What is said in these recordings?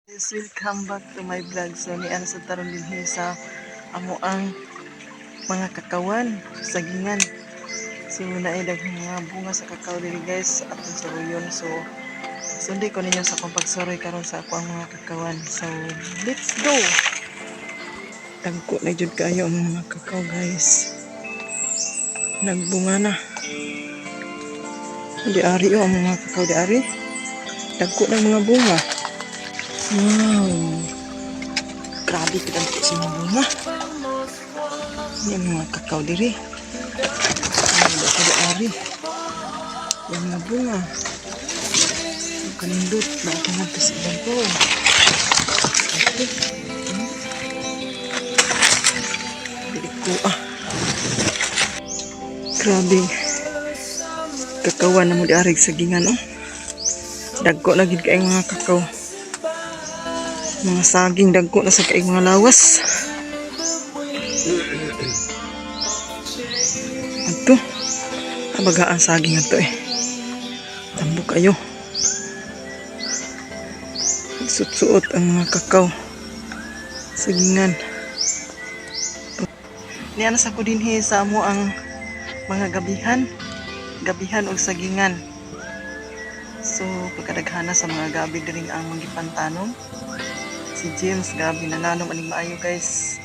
Guys, welcome back to my vlog. So ni sa taron din sa amo ang mga kakawan, sagingan. So naay mga bunga sa kakao diri guys atong saruyon. So sunday ko ninyo sa akong pagsuroy karon sa ako ang mga kakawan. So let's go. Tangko na jud kayo ang mga kakao guys. Nagbunga na. Di ari ang mga kakao di ari. Tangko ng mga bunga. Wow. Grabe ka lang po sa mga bunga. Yan mga kakao diri. Ano ka ari? Yan mga bunga. Ang kanindot na ako nagkasiban ko. Bili ko Grabe. Kakawan na mo di arig sagingan Dagko lagi kayo mga kakao. Mga saging dagko na sa kaing mga lawas. Ito. Abagaan saging ito Tambo kayo. Suot-suot ang mga kakao. Sagingan. Niyan sa ko din sa mo ang mga gabihan. Gabihan o sagingan. So, pagkadaghana sa mga gabi diring ang magipantanom. Si James gabi nananom aning maayo guys.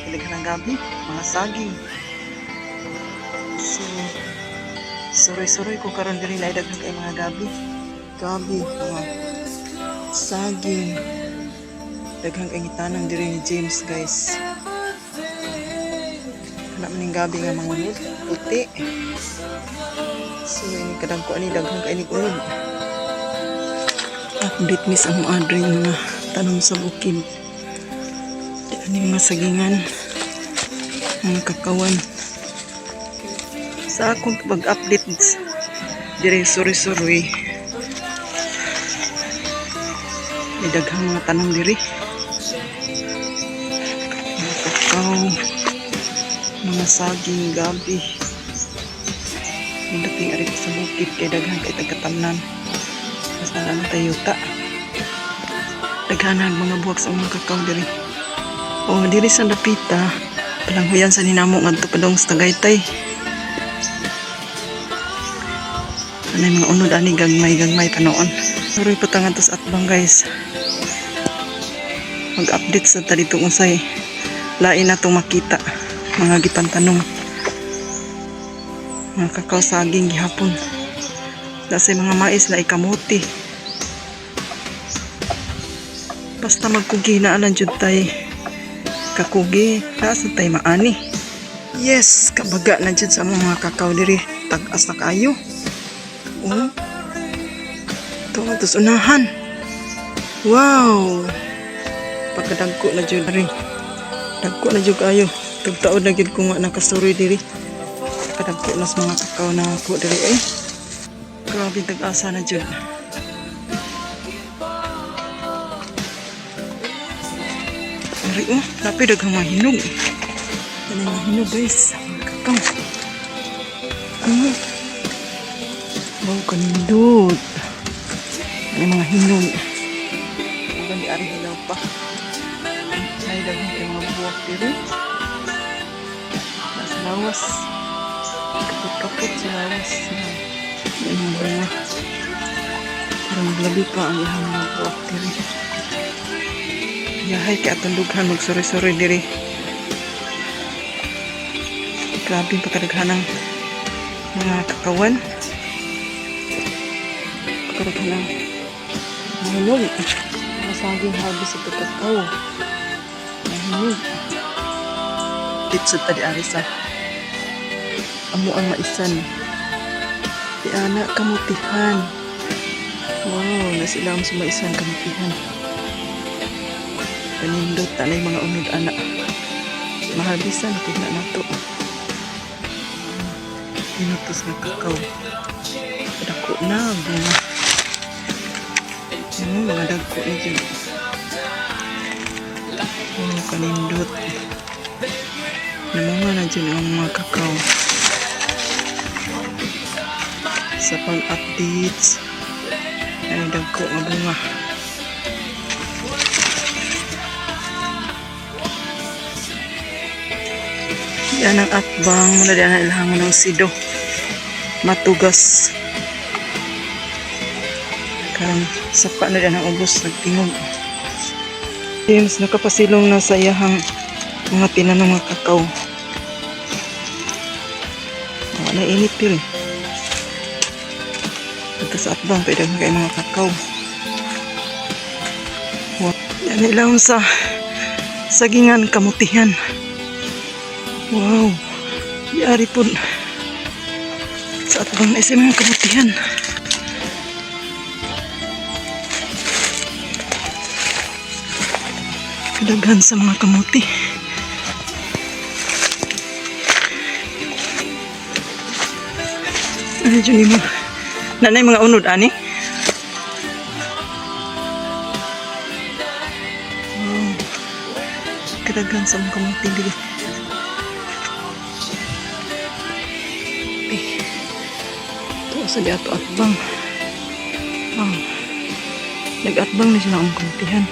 Ilaghan ng gabi, mga saging. So, suroy-suroy ko karon diri na daghan kay mga gabi. Gabi, mga saging. Daghang kay gitanong diri ni James guys. Kana maning gabi nga mga unod, puti. So, ini kadang ko ani daghang kay ni unod. Update mis ang adre mga tanom sa bukid. Ani mga sagingan, mga kakawan. Sa akong pag-update dire suri-suri. May daghang mga tanom diri. Mga kakao, mga saging, gabi. Ang dating arit sa bukid kay daghang kay tagatamnan. Basta lang tayuta. Daghanan mga buwak sa mga kakao diri. O diri sa dapita, palanghuyan sa ninamo ngadto padong sa Tagaytay. Anay mga unod ani gagmay panoon. Suroy pa ta ngadto sa atbang guys. Mag-update sa ta dito unsay lain natong makita mga gipantanom. Mga kakao saging gihapon. Dasay mga mais na ikamuti. Basta magkugi na alang jud tay kakugi sa tay maani. Yes, kabaga na jud sa mga kakao diri. Tag-as na kayo. Ito unahan. Wow. Pagkadagko na jud rin. Dagko na jud kayo. Tagtaod na jud ko nga nakasuroy diri. Kadagko na sa mga kakao na ako diri Grabe tag-asa na jud. Tapi daghang mahinog. Ano yung mahinog guys? Kakao. Wow, kanindot. Ano yung mga hinog. Hanggang di ari hilaw pa. Ay, daghang kayo mga buwak diri. Nasa lawas. Kapit-kapit sa lawas. Yan ang bunga. Parang maglabi pa ang ihang mga buwak diri. Yahay kay atong dughan magsuri-suri diri. Grabe pagkadaghanang mga kakawan. Pagkadaghanang mahinog. Mga saging harvest sa kakao. Mahinog. Dito tadi arisa. Amo ang maisan. Di anak kamutihan. Wow, nasilam sa maisan kamutihan. Kanindot tanay mga unod anak. Mahabisan tigna na to. Pinutos na kakao. Dagko na bunga. Mga dagko na dyan. Kanindot. Namunga na dyan ang mga kakao. Sa pang-updates. Ay dagko nga bunga. Yan ang atbang. Muna diyan ang ilangan ng sido. Matugas. Karang sapa na diyan ang ubos. Nagtingog. James nakapasilong na sa iyahang mga tinanong mga kakao. Wala init pil. Pagka sa atbang, pwede kayo mga kakao. Yan ilawon sa sagingan kamutihan. Wow. Yari po. Sa atbang na isa mga kamutihan. Kadaghan sa mga kamuti. Ano dyan yung mga nanay mga unod, ani? Wow. Kadaghan sa mga kamuti dili. Ito sa di ato atbang. Nag-atbang na sila ang kamutihan.